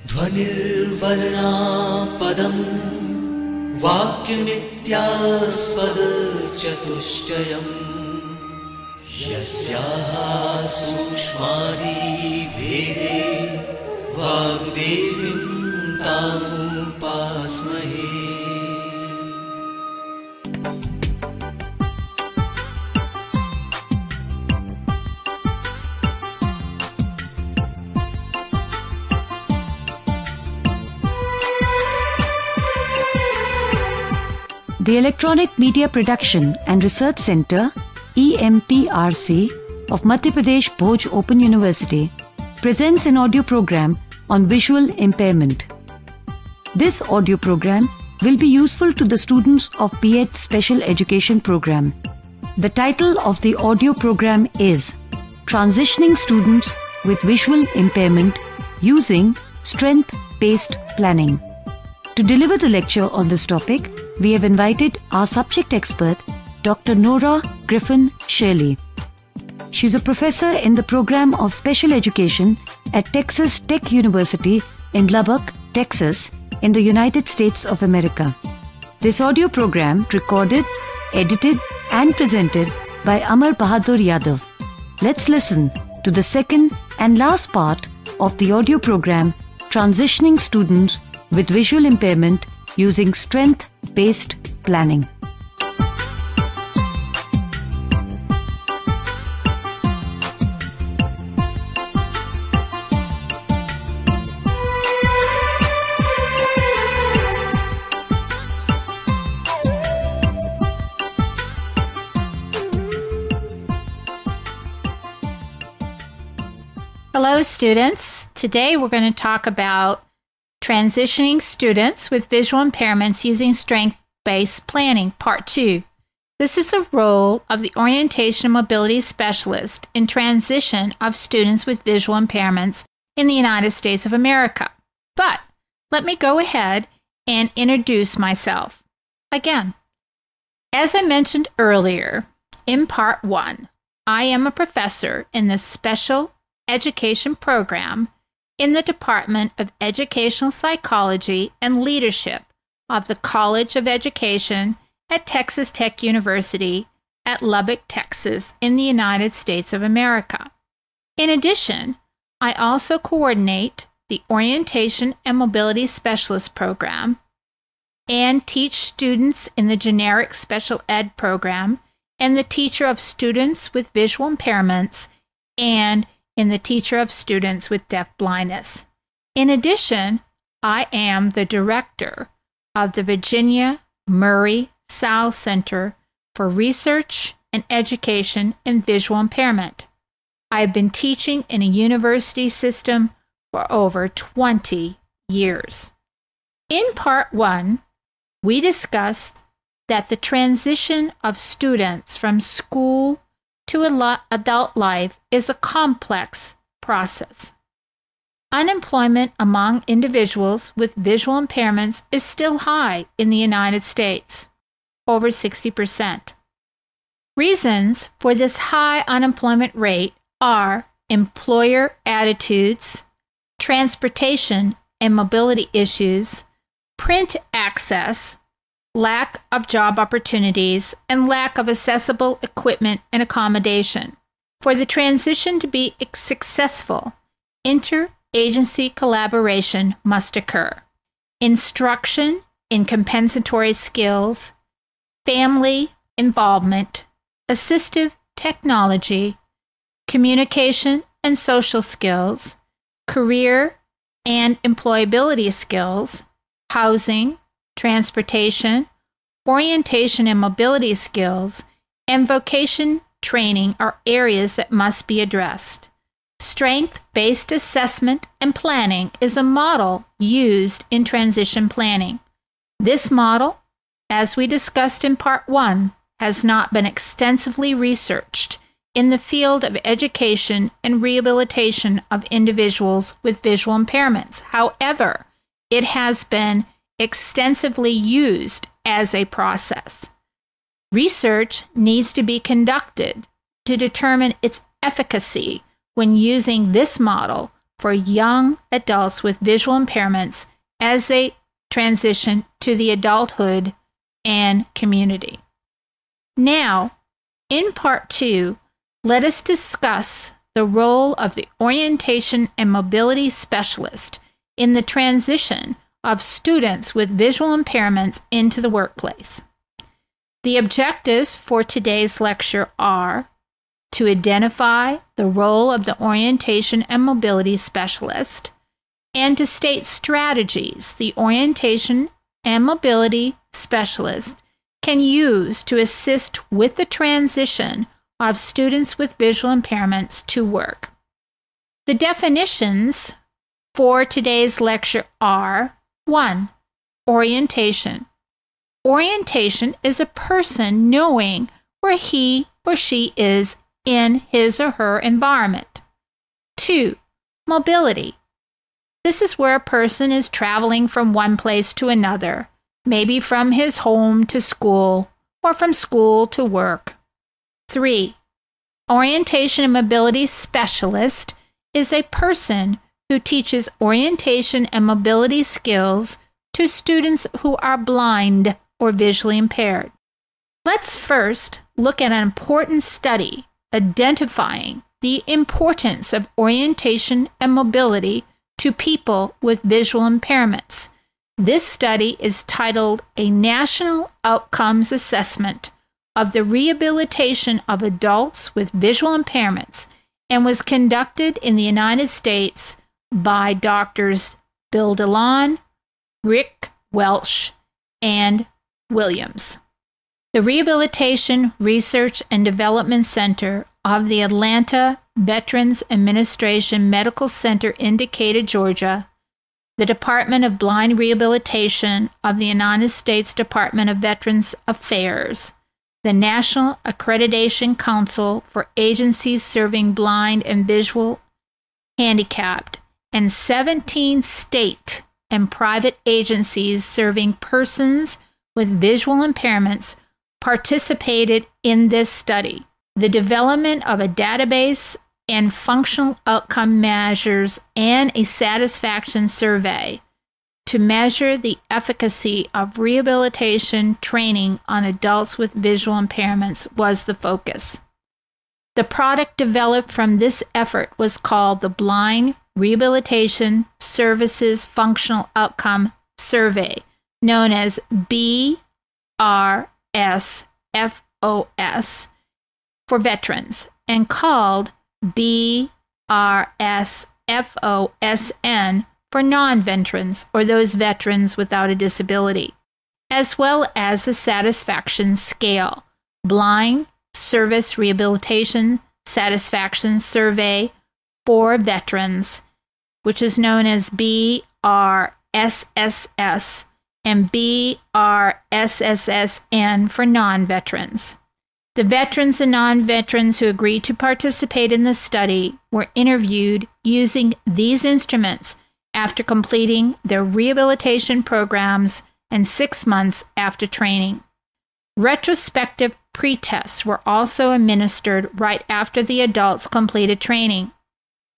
ध्वनिर्वर्णा पदं वाक्यमित्यास्पद चतुष्टयम् यस्याः सूक्ष्मादि भेदे वाग्देवीं तामुपास्महे। The Electronic Media Production and Research Center, EMPRC, of Madhya Pradesh Bhoj Open University presents an audio program on visual impairment. This audio program will be useful to the students of B.Ed Special Education Program. The title of the audio program is Transitioning Students with Visual Impairment Using Strength-Based Planning. To deliver the lecture on this topic, we have invited our subject expert, Dr. Nora Griffing Shirley. She is a professor in the program of special education at Texas Tech University in Lubbock, Texas, in the United States of America. This audio program recorded, edited and presented by Amar Bahadur Yadav. Let's listen to the second and last part of the audio program, Transitioning Students with Visual Impairment Using Strength-Based Planning. Hello students, today we're going to talk about transitioning students with visual impairments using strength-based planning, Part 2. This is the role of the Orientation and Mobility Specialist in transition of students with visual impairments in the United States of America. But let me go ahead and introduce myself again. As I mentioned earlier, in Part 1, I am a professor in the Special Education Program in the Department of Educational Psychology and Leadership of the College of Education at Texas Tech University at Lubbock, Texas, in the United States of America. In addition, I also coordinate the Orientation and Mobility Specialist Program and teach students in the Generic Special Ed Program and the teacher of students with visual impairments and in the teacher of students with deaf-blindness. In addition, I am the director of the Virginia Murray South Center for Research and Education in Visual Impairment. I have been teaching in a university system for over 20 years. In Part 1, we discussed that the transition of students from school to adult life is a complex process. Unemployment among individuals with visual impairments is still high in the United States, over 60%. Reasons for this high unemployment rate are employer attitudes, transportation and mobility issues, print access, lack of job opportunities, and lack of accessible equipment and accommodation. For the transition to be successful, interagency collaboration must occur. Instruction in compensatory skills, family involvement, assistive technology, communication and social skills, career and employability skills, housing, transportation, orientation and mobility skills, and vocation training are areas that must be addressed. Strength-based assessment and planning is a model used in transition planning. This model, as we discussed in Part 1, has not been extensively researched in the field of education and rehabilitation of individuals with visual impairments. However, it has been extensively used as a process. Research needs to be conducted to determine its efficacy when using this model for young adults with visual impairments as they transition to the adulthood and community. Now, in Part 2, let us discuss the role of the orientation and mobility specialist in the transition of students with visual impairments into the workplace. The objectives for today's lecture are to identify the role of the orientation and mobility specialist and to state strategies the orientation and mobility specialist can use to assist with the transition of students with visual impairments to work. The definitions for today's lecture are: 1. Orientation. Orientation is a person knowing where he or she is in his or her environment. 2. Mobility. This is where a person is traveling from one place to another, maybe from his home to school or from school to work. 3. Orientation and mobility specialist is a person who teaches orientation and mobility skills to students who are blind or visually impaired. Let's first look at an important study identifying the importance of orientation and mobility to people with visual impairments. This study is titled A National Outcomes Assessment of the Rehabilitation of Adults with Visual Impairments and was conducted in the United States by Drs. Bill DeLon, Rick Welch, and Williams. The Rehabilitation Research and Development Center of the Atlanta Veterans Administration Medical Center in Decatur, Georgia, the Department of Blind Rehabilitation of the United States Department of Veterans Affairs, the National Accreditation Council for agencies serving blind and visual handicapped, and 17 state and private agencies serving persons with visual impairments participated in this study. The development of a database and functional outcome measures and a satisfaction survey to measure the efficacy of rehabilitation training on adults with visual impairments was the focus. The product developed from this effort was called the Blind Rehabilitation Services Functional Outcome Survey, known as BRSFOS for veterans, and called BRSFOSN for non-veterans or those veterans without a disability, as well as the satisfaction scale, Blind Service Rehabilitation Satisfaction Survey for veterans, which is known as BRSSS, and BRSSSN for non-veterans. The veterans and non-veterans who agreed to participate in the study were interviewed using these instruments after completing their rehabilitation programs and 6 months after training. Retrospective pretests were also administered right after the adults completed training.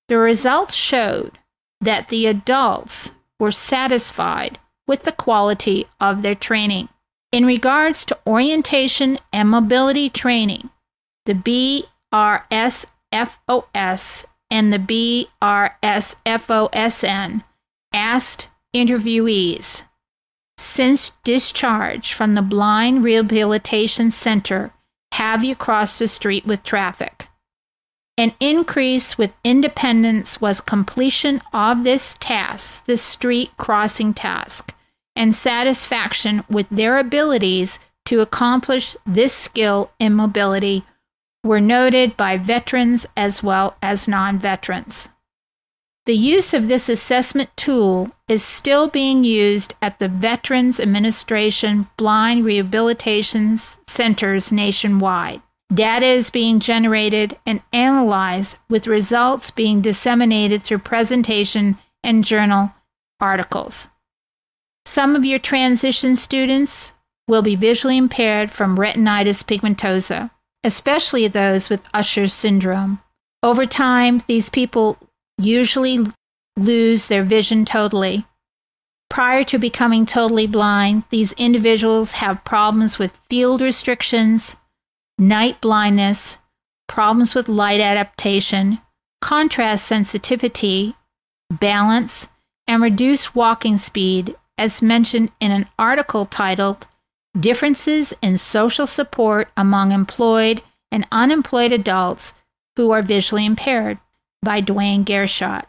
The results showed that the adults were satisfied with the quality of their training. In regards to orientation and mobility training, the BRSFOS and the BRSFOSN asked interviewees, since discharge from the Blind Rehabilitation Center, have you crossed the street with traffic? An increase with independence was completion of this task, the street crossing task, and satisfaction with their abilities to accomplish this skill in mobility were noted by veterans as well as non-veterans. The use of this assessment tool is still being used at the Veterans Administration Blind Rehabilitation Centers nationwide. Data is being generated and analyzed, with results being disseminated through presentation and journal articles. Some of your transition students will be visually impaired from retinitis pigmentosa, especially those with Usher's syndrome. Over time, these people usually lose their vision totally. Prior to becoming totally blind, these individuals have problems with field restrictions, night blindness, problems with light adaptation, contrast sensitivity, balance, and reduced walking speed, as mentioned in an article titled Differences in Social Support Among Employed and Unemployed Adults Who Are Visually Impaired by Dwayne Gershot.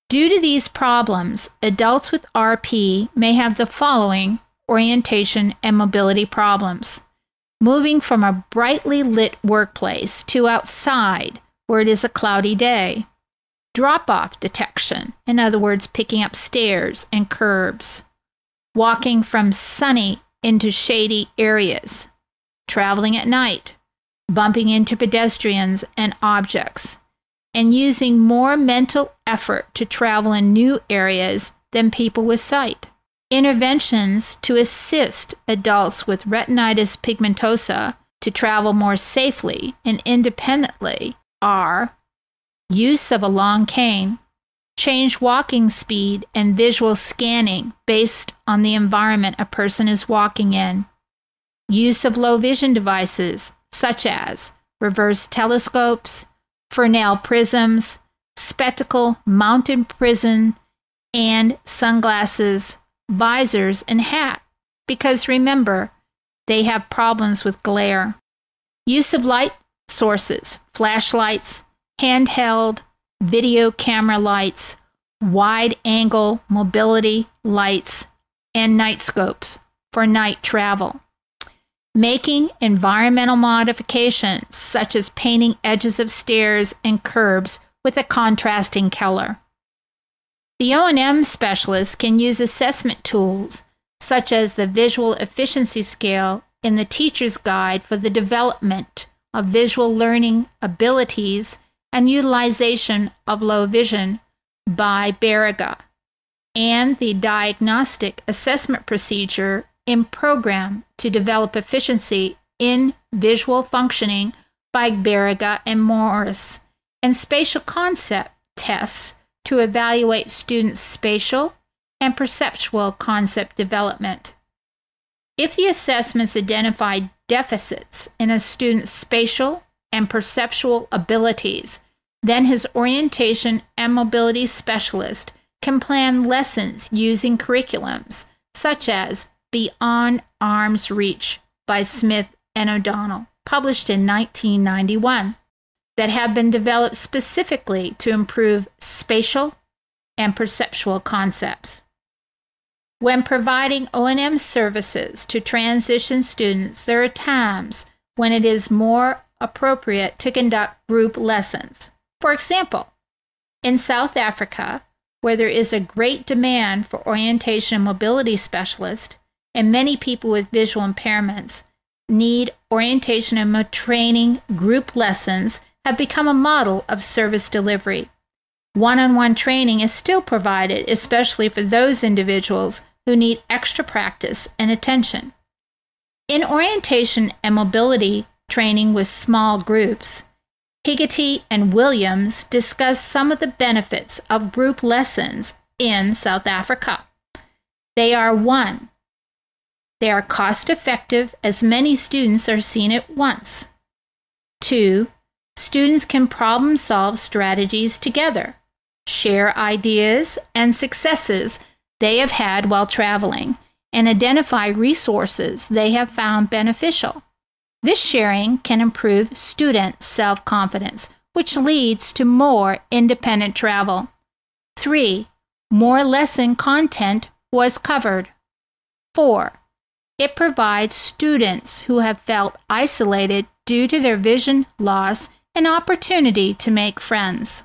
Due to these problems, adults with RP may have the following orientation and mobility problems: moving from a brightly lit workplace to outside where it is a cloudy day, drop-off detection, in other words, picking up stairs and curbs, walking from sunny into shady areas, traveling at night, bumping into pedestrians and objects, and using more mental effort to travel in new areas than people with sight. Interventions to assist adults with retinitis pigmentosa to travel more safely and independently are use of a long cane, change walking speed and visual scanning based on the environment a person is walking in, use of low vision devices such as reverse telescopes, Fresnel prisms, spectacle mounted prism, and sunglasses, visors, and hat, because remember, they have problems with glare. Use of light sources, flashlights, handheld, video camera lights, wide-angle mobility lights, and night scopes for night travel. Making environmental modifications such as painting edges of stairs and curbs with a contrasting color. The O&M specialist can use assessment tools such as the Visual Efficiency Scale in the Teacher's Guide for the Development of Visual Learning Abilities and Utilization of Low Vision by Barriga, and the Diagnostic Assessment Procedure in Program to Develop Efficiency in Visual Functioning by Barriga and Morris, and spatial concept tests to evaluate students' spatial and perceptual concept development. If the assessments identify deficits in a student's spatial and perceptual abilities, then his orientation and mobility specialist can plan lessons using curriculums such as Beyond Arm's Reach by Smith and O'Donnell, published in 1991, that have been developed specifically to improve spatial and perceptual concepts. When providing O&M services to transition students, there are times when it is more appropriate to conduct group lessons. For example, in South Africa, where there is a great demand for orientation and mobility specialists, and many people with visual impairments need orientation and training, group lessons have become a model of service delivery. One-on-one training is still provided, especially for those individuals who need extra practice and attention. In orientation and mobility training with small groups, Higgety and Williams discuss some of the benefits of group lessons in South Africa. They are: 1, they are cost-effective as many students are seen at once. 2, students can problem-solve strategies together, share ideas and successes they have had while traveling, and identify resources they have found beneficial. This sharing can improve student self-confidence, which leads to more independent travel. 3, more lesson content was covered. 4, it provides students who have felt isolated due to their vision loss an opportunity to make friends.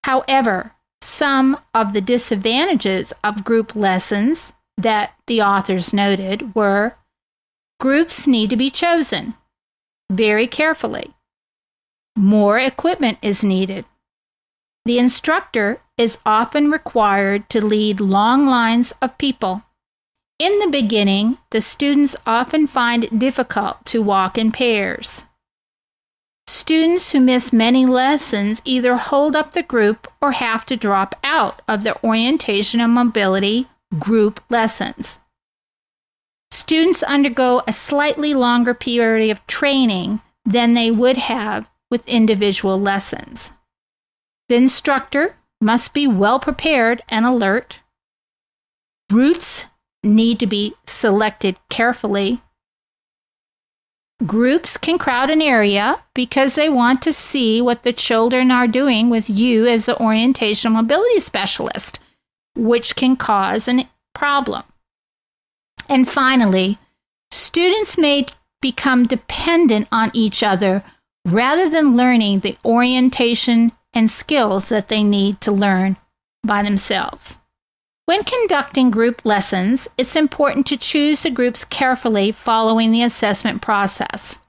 However, some of the disadvantages of group lessons that the authors noted were: groups need to be chosen very carefully. More equipment is needed. The instructor is often required to lead long lines of people. In the beginning, the students often find it difficult to walk in pairs. Students who miss many lessons either hold up the group or have to drop out of their orientation and mobility group lessons. Students undergo a slightly longer period of training than they would have with individual lessons. The instructor must be well prepared and alert. Routes need to be selected carefully. Groups can crowd an area because they want to see what the children are doing with you as the orientation mobility specialist, which can cause a problem. And finally, students may become dependent on each other rather than learning the orientation and skills that they need to learn by themselves. When conducting group lessons, it's important to choose the groups carefully following the assessment process.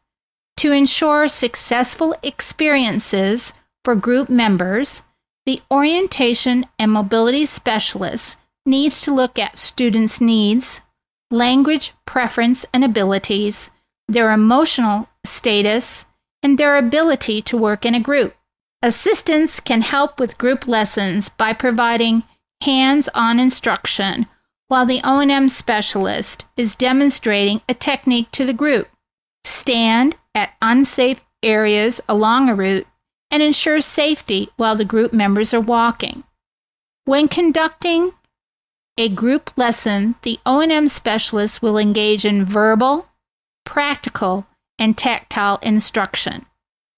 To ensure successful experiences for group members, the orientation and mobility specialist needs to look at students' needs, language preference and abilities, their emotional status, and their ability to work in a group. Assistants can help with group lessons by providing hands-on instruction while the O&M specialist is demonstrating a technique to the group. Stand at unsafe areas along a route and ensure safety while the group members are walking. When conducting a group lesson, the O&M specialist will engage in verbal, practical, and tactile instruction.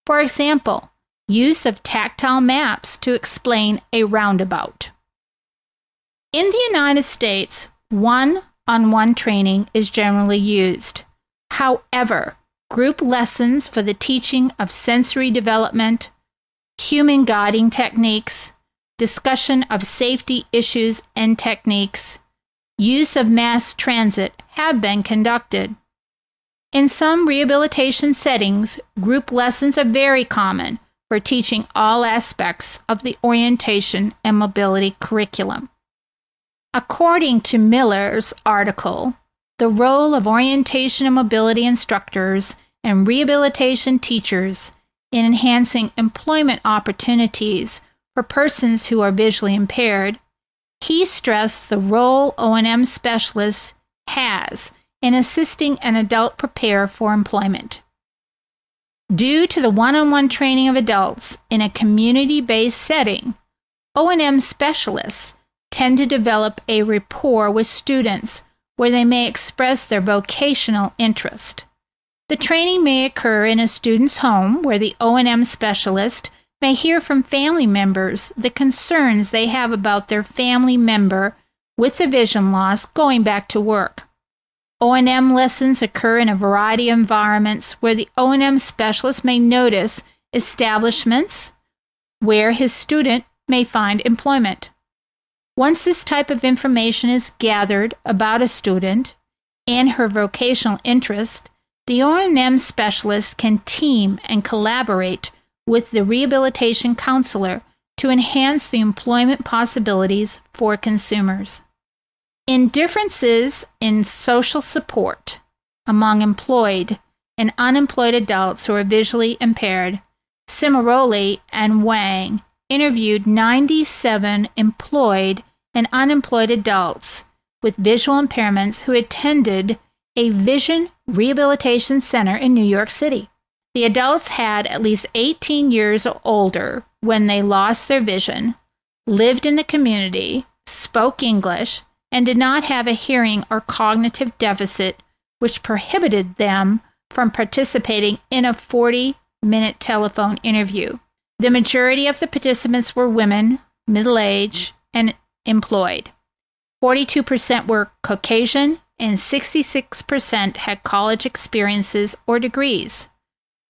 For example, use of tactile maps to explain a roundabout. In the United States, one-on-one training is generally used. However, group lessons for the teaching of sensory development, human guiding techniques, discussion of safety issues and techniques, use of mass transit have been conducted. In some rehabilitation settings, group lessons are very common for teaching all aspects of the orientation and mobility curriculum. According to Miller's article, the role of orientation and mobility instructors and rehabilitation teachers in enhancing employment opportunities for persons who are visually impaired, he stressed the role O&M specialists has in assisting an adult prepare for employment. Due to the one-on-one training of adults in a community-based setting, O&M specialists tend to develop a rapport with students where they may express their vocational interest. The training may occur in a student's home where the O&M specialist may hear from family members the concerns they have about their family member with the vision loss going back to work. O&M lessons occur in a variety of environments where the O&M specialist may notice establishments where his student may find employment. Once this type of information is gathered about a student and her vocational interest, the O&M specialist can team and collaborate with the rehabilitation counselor to enhance the employment possibilities for consumers. In differences in social support among employed and unemployed adults who are visually impaired, Cimaroli and Wang interviewed 97 employed and unemployed adults with visual impairments who attended a vision rehabilitation center in New York City. The adults had at least 18 years or older when they lost their vision, lived in the community, spoke English, and did not have a hearing or cognitive deficit which prohibited them from participating in a 40-minute telephone interview. The majority of the participants were women, middle-aged, and employed. 42% were Caucasian, and 66% had college experiences or degrees.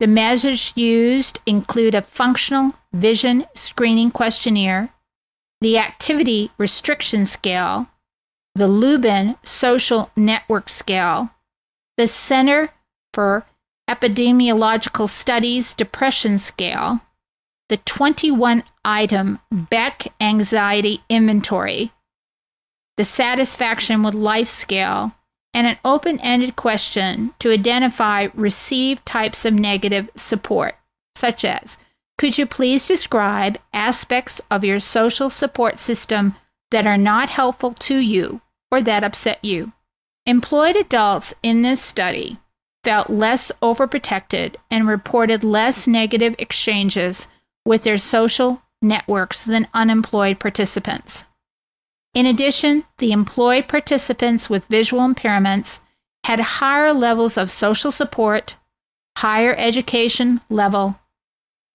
The measures used include a functional vision screening questionnaire, the activity restriction scale, the Lubin social network scale, the Center for Epidemiological Studies depression scale, the 21-item Beck anxiety inventory, the satisfaction with life scale, and an open-ended question to identify received types of negative support. such as, could you please describe aspects of your social support system that are not helpful to you or that upset you? Employed adults in this study felt less overprotected and reported less negative exchanges with their social networks than unemployed participants. In addition, the employed participants with visual impairments had higher levels of social support, higher education level,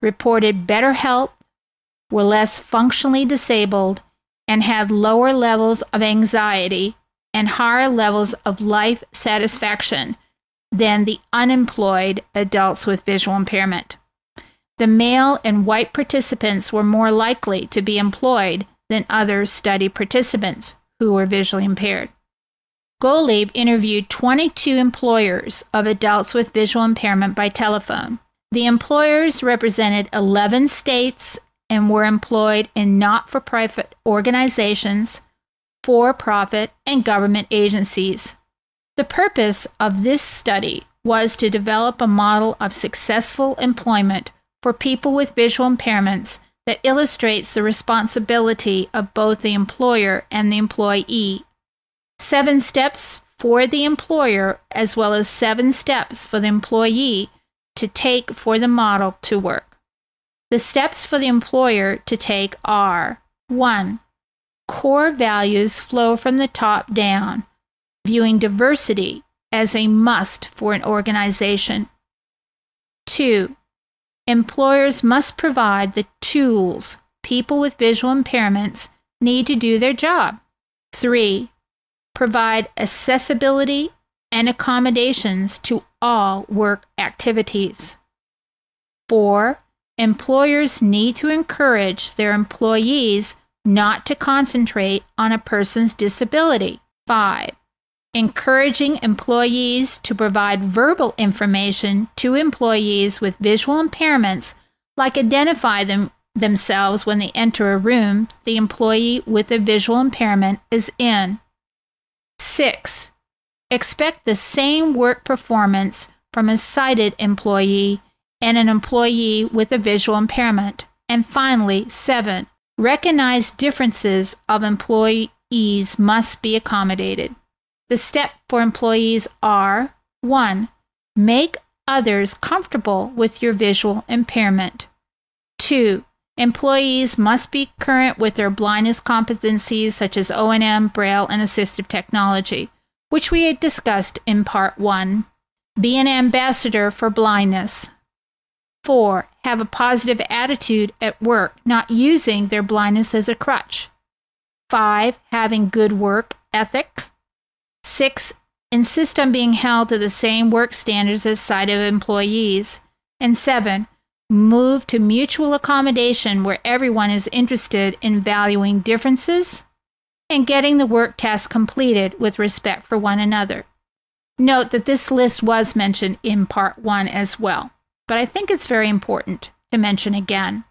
reported better health, were less functionally disabled, and had lower levels of anxiety and higher levels of life satisfaction than the unemployed adults with visual impairment. The male and white participants were more likely to be employed than other study participants who were visually impaired. Golub interviewed 22 employers of adults with visual impairment by telephone. The employers represented 11 states and were employed in not-for-profit organizations, for-profit, and government agencies. The purpose of this study was to develop a model of successful employment for people with visual impairments that illustrates the responsibility of both the employer and the employee. 7 steps for the employer as well as 7 steps for the employee to take for the model to work. The steps for the employer to take are: 1. Core values flow from the top down, viewing diversity as a must for an organization. 2. Employers must provide the tools people with visual impairments need to do their job. 3. Provide accessibility and accommodations to all work activities. 4. Employers need to encourage their employees not to concentrate on a person's disability. 5. Encouraging employees to provide verbal information to employees with visual impairments, like identify themselves when they enter a room the employee with a visual impairment is in. 6. Expect the same work performance from a sighted employee and an employee with a visual impairment. And finally, 7. Recognize differences of employees must be accommodated. The steps for employees are: 1. Make others comfortable with your visual impairment. 2. Employees must be current with their blindness competencies such as O&M, Braille, and assistive technology, which we had discussed in Part 1. Be an ambassador for blindness. 4. Have a positive attitude at work, not using their blindness as a crutch. 5. Having good work ethic. 6. Insist on being held to the same work standards as sighted employees. And 7. Move to mutual accommodation where everyone is interested in valuing differences and getting the work task completed with respect for one another. Note that this list was mentioned in Part 1 as well, but I think it's very important to mention again.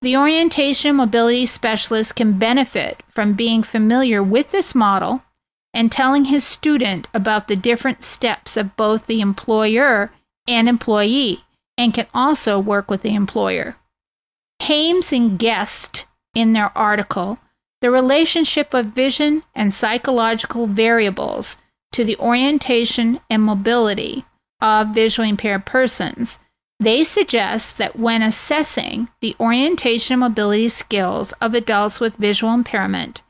The orientation and mobility specialist can benefit from being familiar with this model and telling his student about the different steps of both the employer and employee, and can also work with the employer. Hames and Guest, in their article, The Relationship of Vision and Psychological Variables to the Orientation and Mobility of Visually Impaired Persons, they suggest that when assessing the orientation and mobility skills of adults with visual impairment,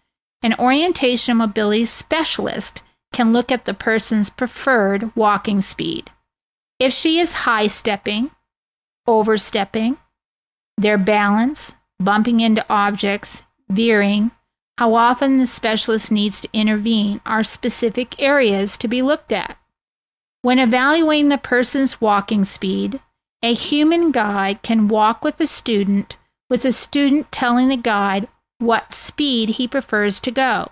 an orientation and mobility specialist can look at the person's preferred walking speed. If she is high-stepping, overstepping, their balance, bumping into objects, veering, how often the specialist needs to intervene are specific areas to be looked at. When evaluating the person's walking speed, a human guide can walk with the student telling the guide what speed he prefers to go.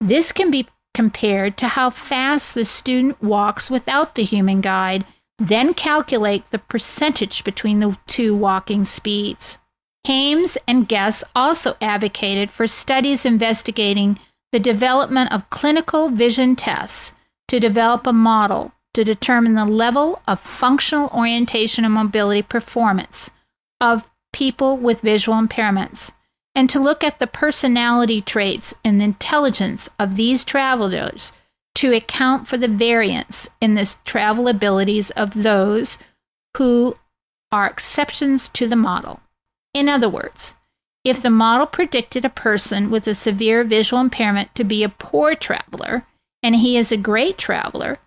This can be compared to how fast the student walks without the human guide, then calculate the percentage between the two walking speeds. Hames and Guest also advocated for studies investigating the development of clinical vision tests to develop a model to determine the level of functional orientation and mobility performance of people with visual impairments, and to look at the personality traits and intelligence of these travelers to account for the variance in the travel abilities of those who are exceptions to the model. In other words, if the model predicted a person with a severe visual impairment to be a poor traveler, and he is a great traveler,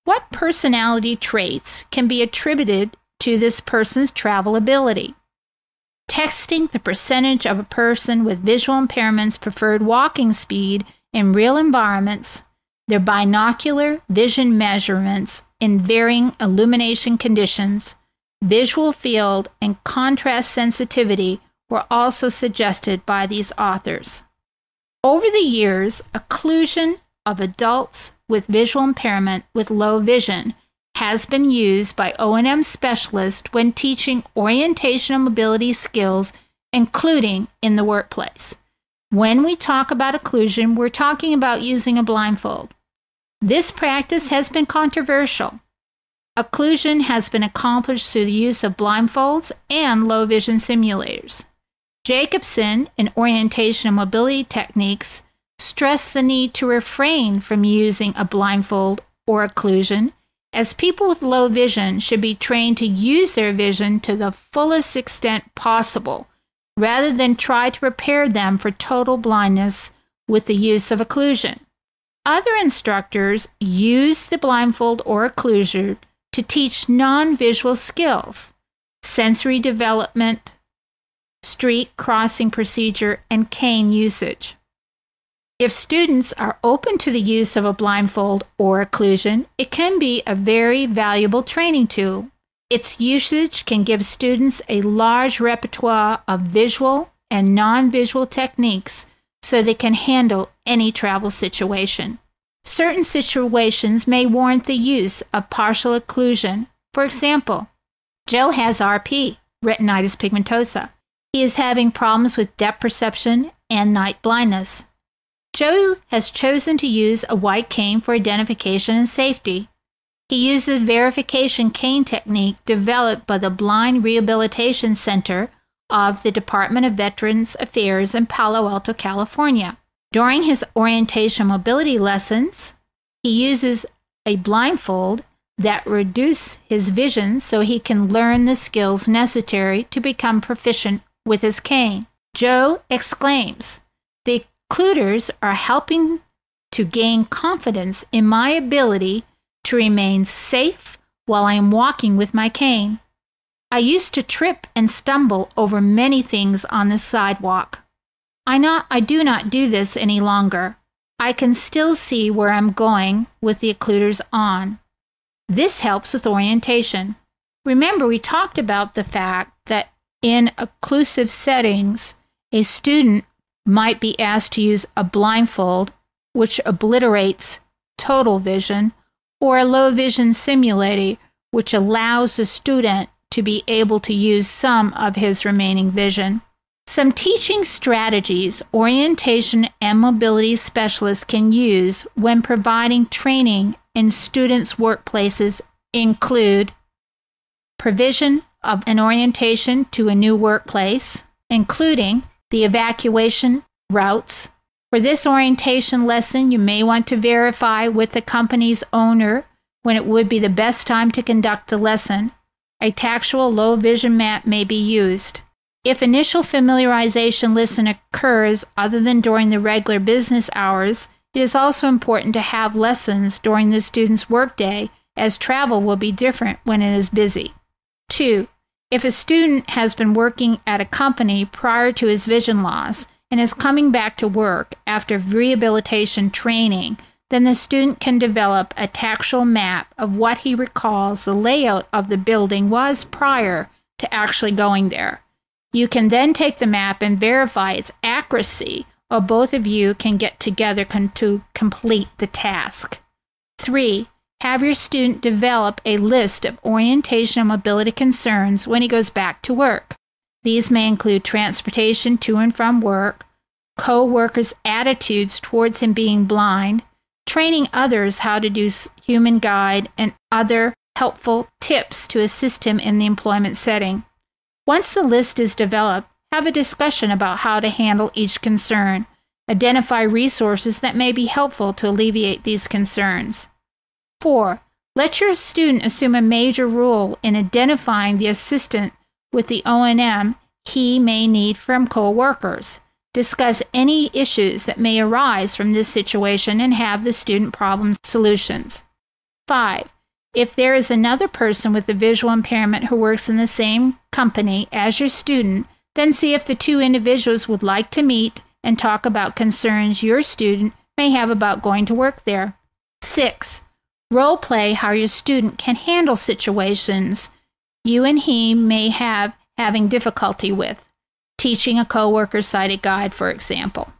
what personality traits can be attributed to this person's travel ability? Testing the percentage of a person with visual impairments' preferred walking speed in real environments, their binocular vision measurements in varying illumination conditions, visual field, and contrast sensitivity were also suggested by these authors. Over the years, occlusion of adults with visual impairment with low vision has been used by O&M specialists when teaching orientation and mobility skills, including in the workplace. When we talk about occlusion, we're talking about using a blindfold. This practice has been controversial. Occlusion has been accomplished through the use of blindfolds and low vision simulators. Jacobson, in Orientation and Mobility Techniques, stressed the need to refrain from using a blindfold or occlusion, as people with low vision should be trained to use their vision to the fullest extent possible, rather than try to prepare them for total blindness with the use of occlusion. Other instructors use the blindfold or occlusion to teach non-visual skills, sensory development, street crossing procedure, and cane usage. If students are open to the use of a blindfold or occlusion, it can be a very valuable training tool. Its usage can give students a large repertoire of visual and non-visual techniques so they can handle any travel situation. Certain situations may warrant the use of partial occlusion. For example, Joe has RP, retinitis pigmentosa. He is having problems with depth perception and night blindness. Joe has chosen to use a white cane for identification and safety. He uses a verification cane technique developed by the Blind Rehabilitation Center of the Department of Veterans Affairs in Palo Alto, California. During his orientation mobility lessons, he uses a blindfold that reduces his vision so he can learn the skills necessary to become proficient with his cane. Joe exclaims, "The occluders are helping to gain confidence in my ability to remain safe while I am walking with my cane. I used to trip and stumble over many things on the sidewalk. I do not do this any longer. I can still see where I'm going with the occluders on. This helps with orientation." Remember, we talked about the fact that in occlusive settings, a student might be asked to use a blindfold, which obliterates total vision, or a low vision simulator, which allows the student to be able to use some of his remaining vision. Some teaching strategies orientation and mobility specialists can use when providing training in students' workplaces include provision of an orientation to a new workplace, including the evacuation routes. For this orientation lesson, you may want to verify with the company's owner when it would be the best time to conduct the lesson. A tactual low vision map may be used. If initial familiarization lesson occurs other than during the regular business hours, it is also important to have lessons during the student's workday, as travel will be different when it is busy. 2. If a student has been working at a company prior to his vision loss and is coming back to work after rehabilitation training, then the student can develop a tactual map of what he recalls the layout of the building was prior to actually going there. You can then take the map and verify its accuracy, or both of you can get together to complete the task. 3. Have your student develop a list of orientation and mobility concerns when he goes back to work. These may include transportation to and from work, co-workers' attitudes towards him being blind, training others how to do human guide and other helpful tips to assist him in the employment setting. Once the list is developed, have a discussion about how to handle each concern. Identify resources that may be helpful to alleviate these concerns. 4. Let your student assume a major role in identifying the assistant with the O&M he may need from co-workers. Discuss any issues that may arise from this situation and have the student problem solutions. 5. If there is another person with a visual impairment who works in the same company as your student, then see if the two individuals would like to meet and talk about concerns your student may have about going to work there. 6. Role play how your student can handle situations you and he may have having difficulty with. Teaching a coworker sighted guide, for example.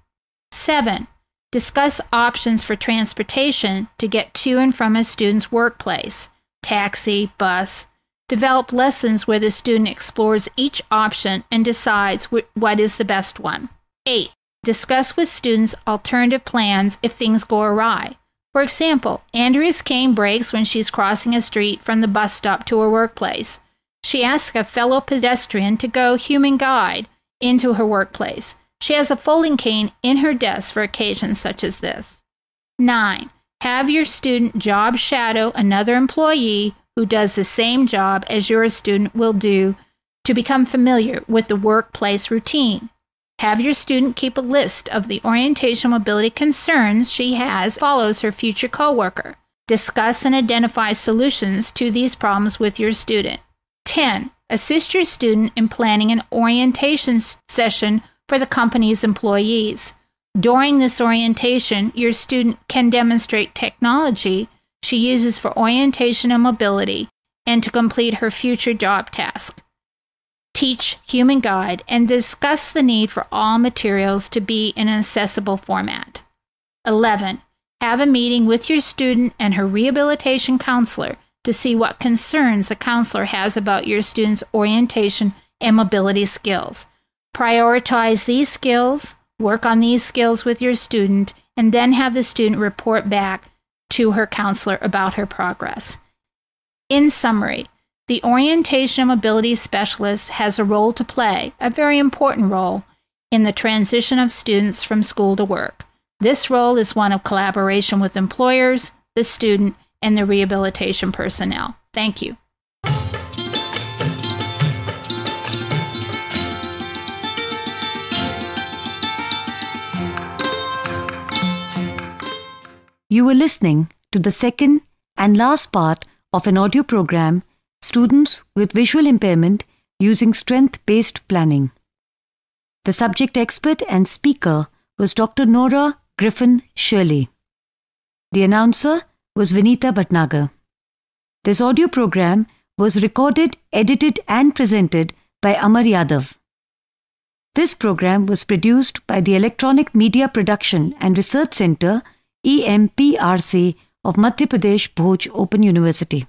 7. Discuss options for transportation to get to and from a student's workplace. Taxi, bus. Develop lessons where the student explores each option and decides what is the best one. 8. Discuss with students alternative plans if things go awry. For example, Andrea's cane breaks when she's crossing a street from the bus stop to her workplace. She asks a fellow pedestrian to go human guide into her workplace. She has a folding cane in her desk for occasions such as this. 9. Have your student job shadow another employee who does the same job as your student will do to become familiar with the workplace routine. Have your student keep a list of the orientation mobility concerns she has follows her future coworker. Discuss and identify solutions to these problems with your student. 10. Assist your student in planning an orientation session for the company's employees. During this orientation, your student can demonstrate technology she uses for orientation and mobility and to complete her future job task. Teach human guide and discuss the need for all materials to be in an accessible format. 11. Have a meeting with your student and her rehabilitation counselor to see what concerns the counselor has about your student's orientation and mobility skills. Prioritize these skills, work on these skills with your student, and then have the student report back to her counselor about her progress. In summary, the orientation and mobility specialist has a role to play, a very important role, in the transition of students from school to work. This role is one of collaboration with employers, the student, and the rehabilitation personnel. Thank you. You were listening to the second and last part of an audio program, Students with Visual Impairment Using Strength-Based Planning. The subject expert and speaker was Dr. Nora Griffin Shirley. The announcer was Vinita Bhatnagar. This audio program was recorded, edited and presented by Amar Yadav. This program was produced by the Electronic Media Production and Research Center, EMPRC of Madhya Pradesh, Bhoj Open University.